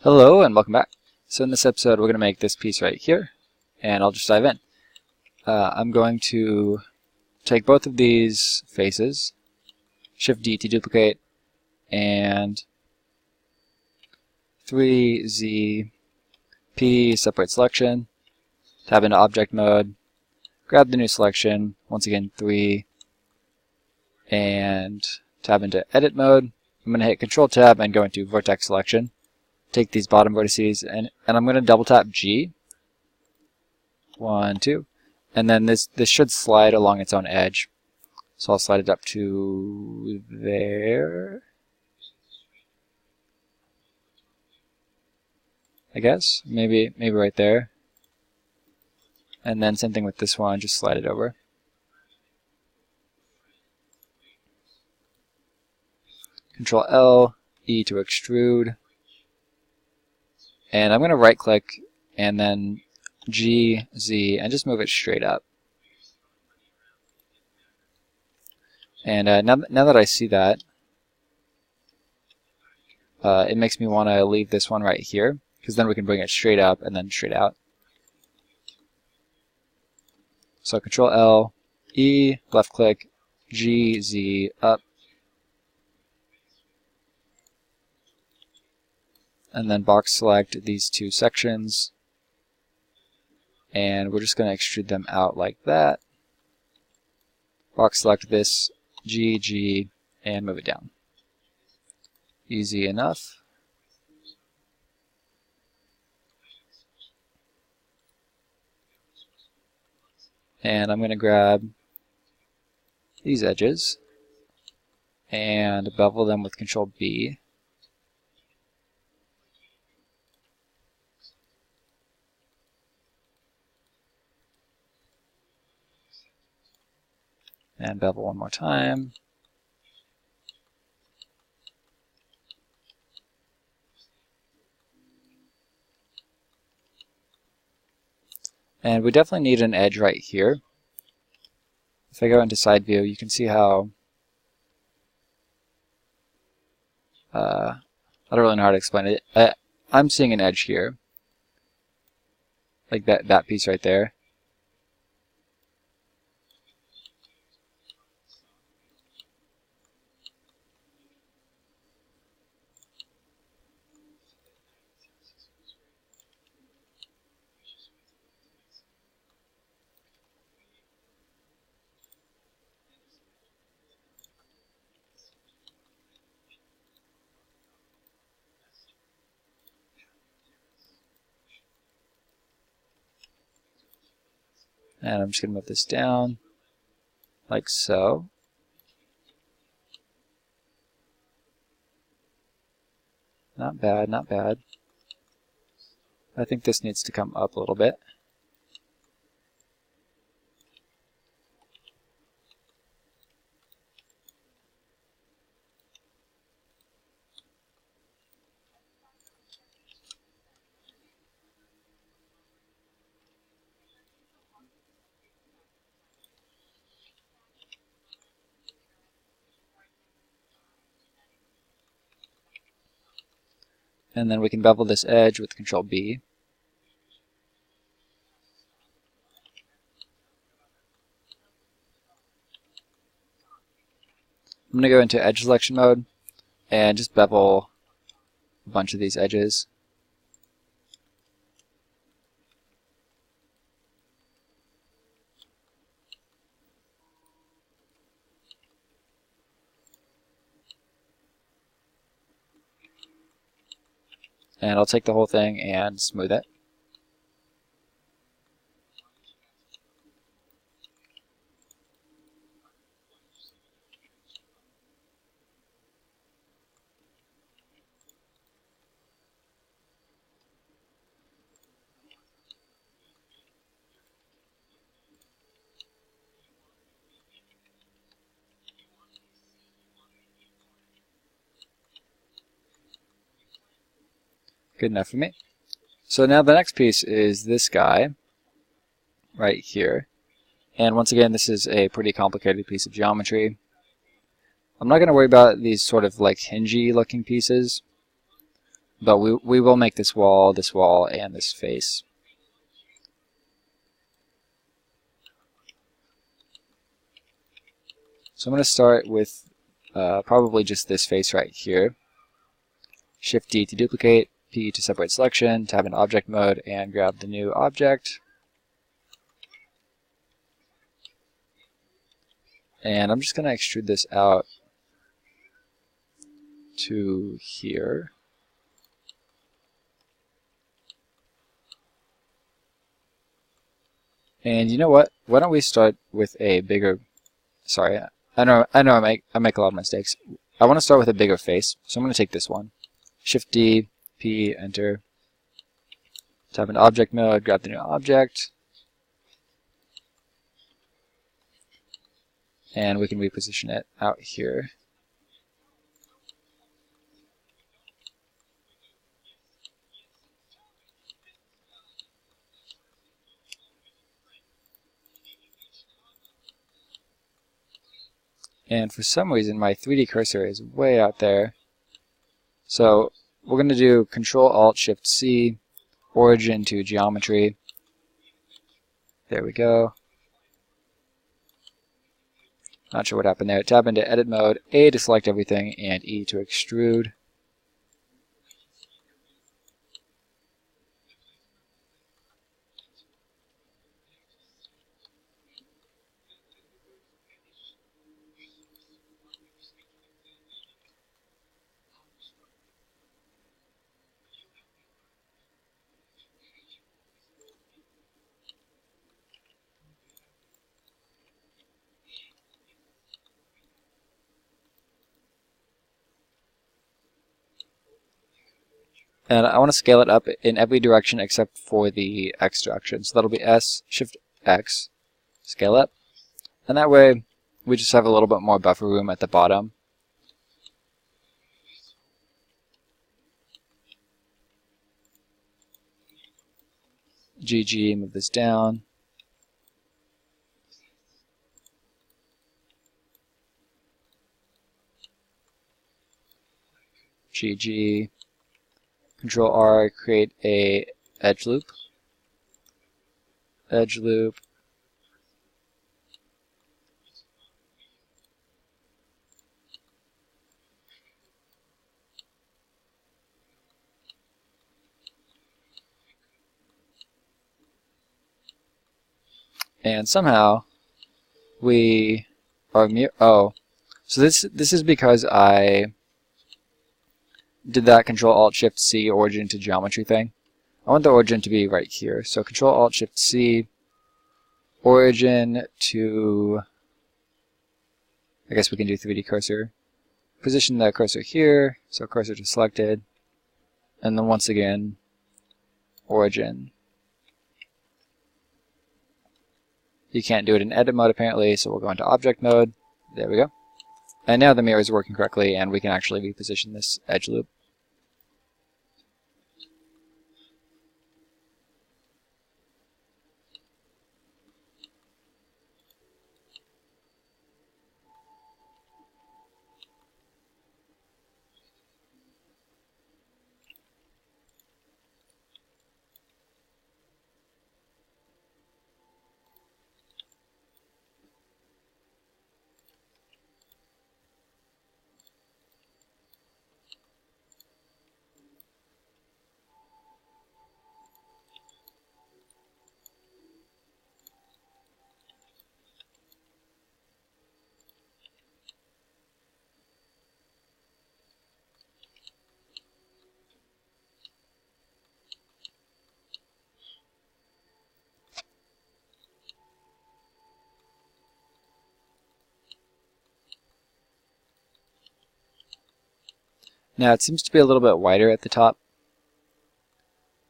Hello and welcome back. So in this episode we're going to make this piece right here, and I'll just dive in. I'm going to take both of these faces, Shift D to duplicate, and 3Z P separate selection, tab into object mode, grab the new selection, once again 3, and tab into edit mode. I'm going to hit Control Tab and go into vertex selection. Take these bottom vertices and I'm going to double tap G. 1, 2. And then this should slide along its own edge. So I'll slide it up to there, I guess. Maybe right there. And then same thing with this one, just slide it over. Control L, E to extrude. And I'm going to right click and then G, Z, and just move it straight up. And now that I see that, it makes me want to leave this one right here, because then we can bring it straight up and then straight out. So Control L, E, left click, G, Z, up. And then box select these two sections, and we're just going to extrude them out like that. Box select this G, G, and move it down. Easy enough. And I'm going to grab these edges and bevel them with Control B. And bevel one more time. And we definitely need an edge right here. If I go into side view, you can see how I don't really know how to explain it. I'm seeing an edge here, like that piece right there. And I'm just going to move this down, like so. Not bad, not bad. I think this needs to come up a little bit. And then we can bevel this edge with Control B. I'm going to go into edge selection mode and just bevel a bunch of these edges. And I'll take the whole thing and smooth it. Good enough for me. So now the next piece is this guy right here. And once again, this is a pretty complicated piece of geometry. I'm not going to worry about these sort of like hingy looking pieces. but we will make this wall, and this face. So I'm going to start with probably just this face right here. Shift D to duplicate, P to separate selection, tab into object mode, and grab the new object. And I'm just going to extrude this out to here. And you know what? Why don't we start with a bigger... Sorry, I know I make a lot of mistakes. I want to start with a bigger face, so I'm going to take this one. Shift D, P, enter. Tab into object mode, grab the new object. And we can reposition it out here. And for some reason my 3D cursor is way out there. So we're going to do Control-Alt-Shift-C, origin to geometry. There we go. Not sure what happened there. Tab into edit mode, A to select everything, and E to extrude. And I want to scale it up in every direction except for the X direction. So that'll be S, Shift X, scale up. And that way we just have a little bit more buffer room at the bottom. GG, move this down. GG. Control R, create a edge loop. Edge loop. And somehow we are so this is because I did that Control-Alt-Shift-C origin to geometry thing. I want the origin to be right here. So Control-Alt-Shift-C, origin to, I guess we can do 3D cursor. Position the cursor here, so cursor to selected. And then once again, origin. You can't do it in edit mode apparently, so we'll go into object mode. There we go. And now the mirror is working correctly, and we can actually reposition this edge loop. Now it seems to be a little bit wider at the top,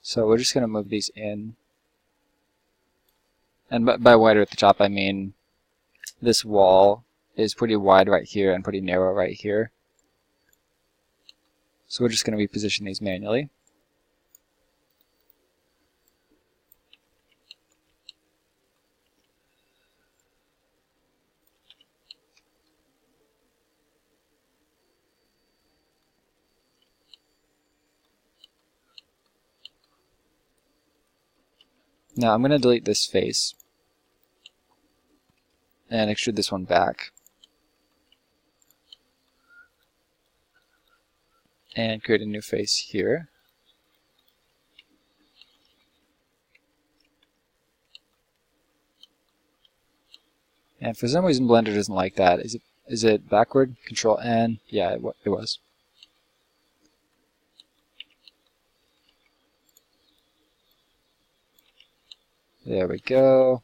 so we're just going to move these in. And by wider at the top I mean this wall is pretty wide right here and pretty narrow right here. So we're just going to reposition these manually. Now I'm going to delete this face and extrude this one back. And create a new face here. And for some reason Blender doesn't like that. Is it backward? Control N? Yeah, it was. There we go.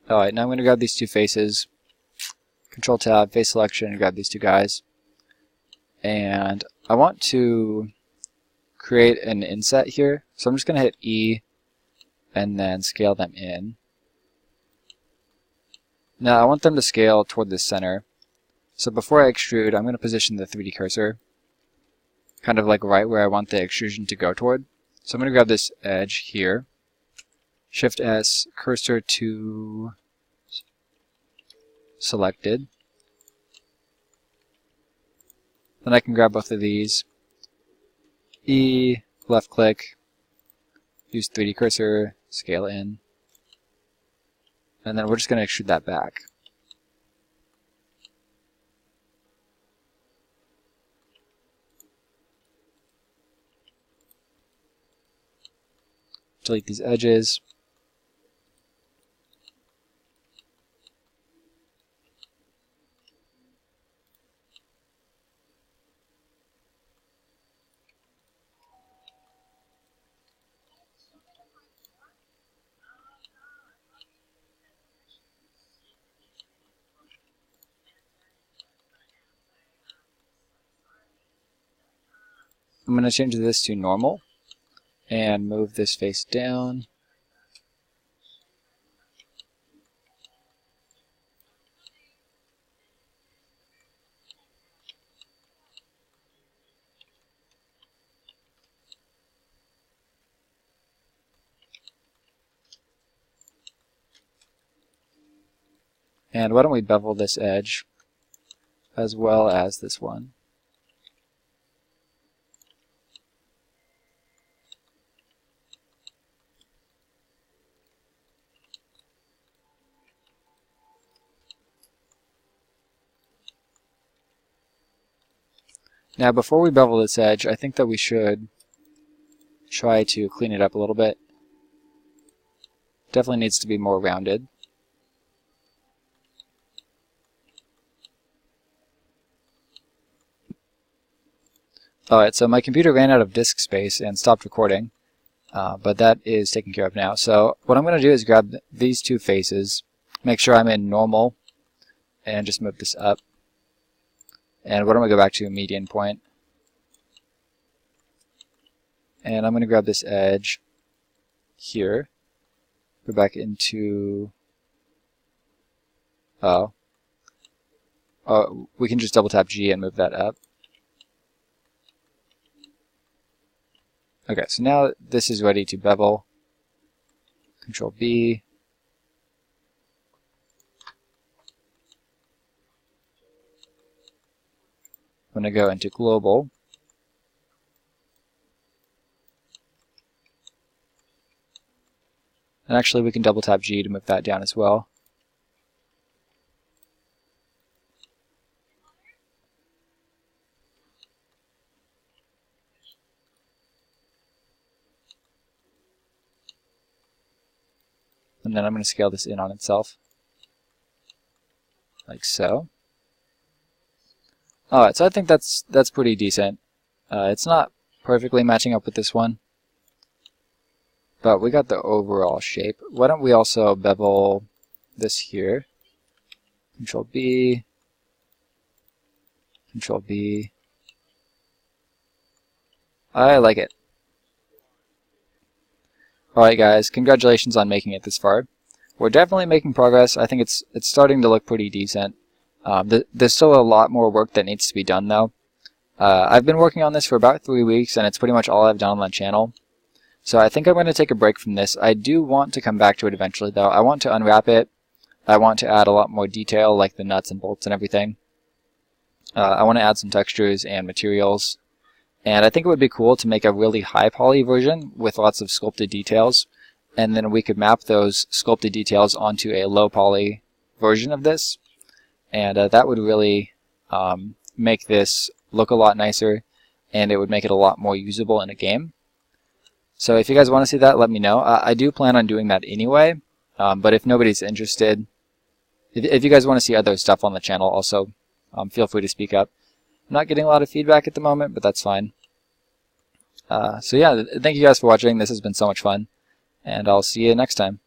Alright, now I'm going to grab these two faces, Control Tab, Face Selection, and grab these two guys. And I want to create an inset here, so I'm just going to hit E and then scale them in. Now I want them to scale toward the center. So before I extrude, I'm going to position the 3D cursor kind of like right where I want the extrusion to go toward. So I'm going to grab this edge here, Shift S, cursor to selected. Then I can grab both of these, E, left click, use 3D cursor, scale in, and then we're just going to extrude that back. Delete these edges. I'm going to change this to normal and move this face down. And why don't we bevel this edge as well as this one. Now before we bevel this edge, I think that we should try to clean it up a little bit. Definitely needs to be more rounded. Alright, so my computer ran out of disk space and stopped recording, but that is taken care of now. So what I'm going to do is grab these two faces, make sure I'm in normal, and just move this up. And what I'm going to go back to median point. And I'm going to grab this edge here, go back into, we can just double tap G and move that up. Okay, so now this is ready to bevel. Control B. I'm going to go into global. And actually we can double tap G to move that down as well. And then I'm going to scale this in on itself, like so. Alright, so I think that's pretty decent. It's not perfectly matching up with this one, but we got the overall shape. Why don't we also bevel this here? Control B, Control B, I like it. Alright guys, congratulations on making it this far. We're definitely making progress. I think it's starting to look pretty decent. There's still a lot more work that needs to be done though. I've been working on this for about 3 weeks and it's pretty much all I've done on the channel. So I think I'm going to take a break from this. I do want to come back to it eventually though. I want to unwrap it. I want to add a lot more detail like the nuts and bolts and everything. I want to add some textures and materials. And I think it would be cool to make a really high poly version with lots of sculpted details. And then we could map those sculpted details onto a low poly version of this. And that would really make this look a lot nicer. And it would make it a lot more usable in a game. So if you guys want to see that, let me know. I do plan on doing that anyway. But if nobody's interested, if you guys want to see other stuff on the channel also, feel free to speak up. I'm not getting a lot of feedback at the moment, but that's fine. So yeah, thank you guys for watching. This has been so much fun, and I'll see you next time.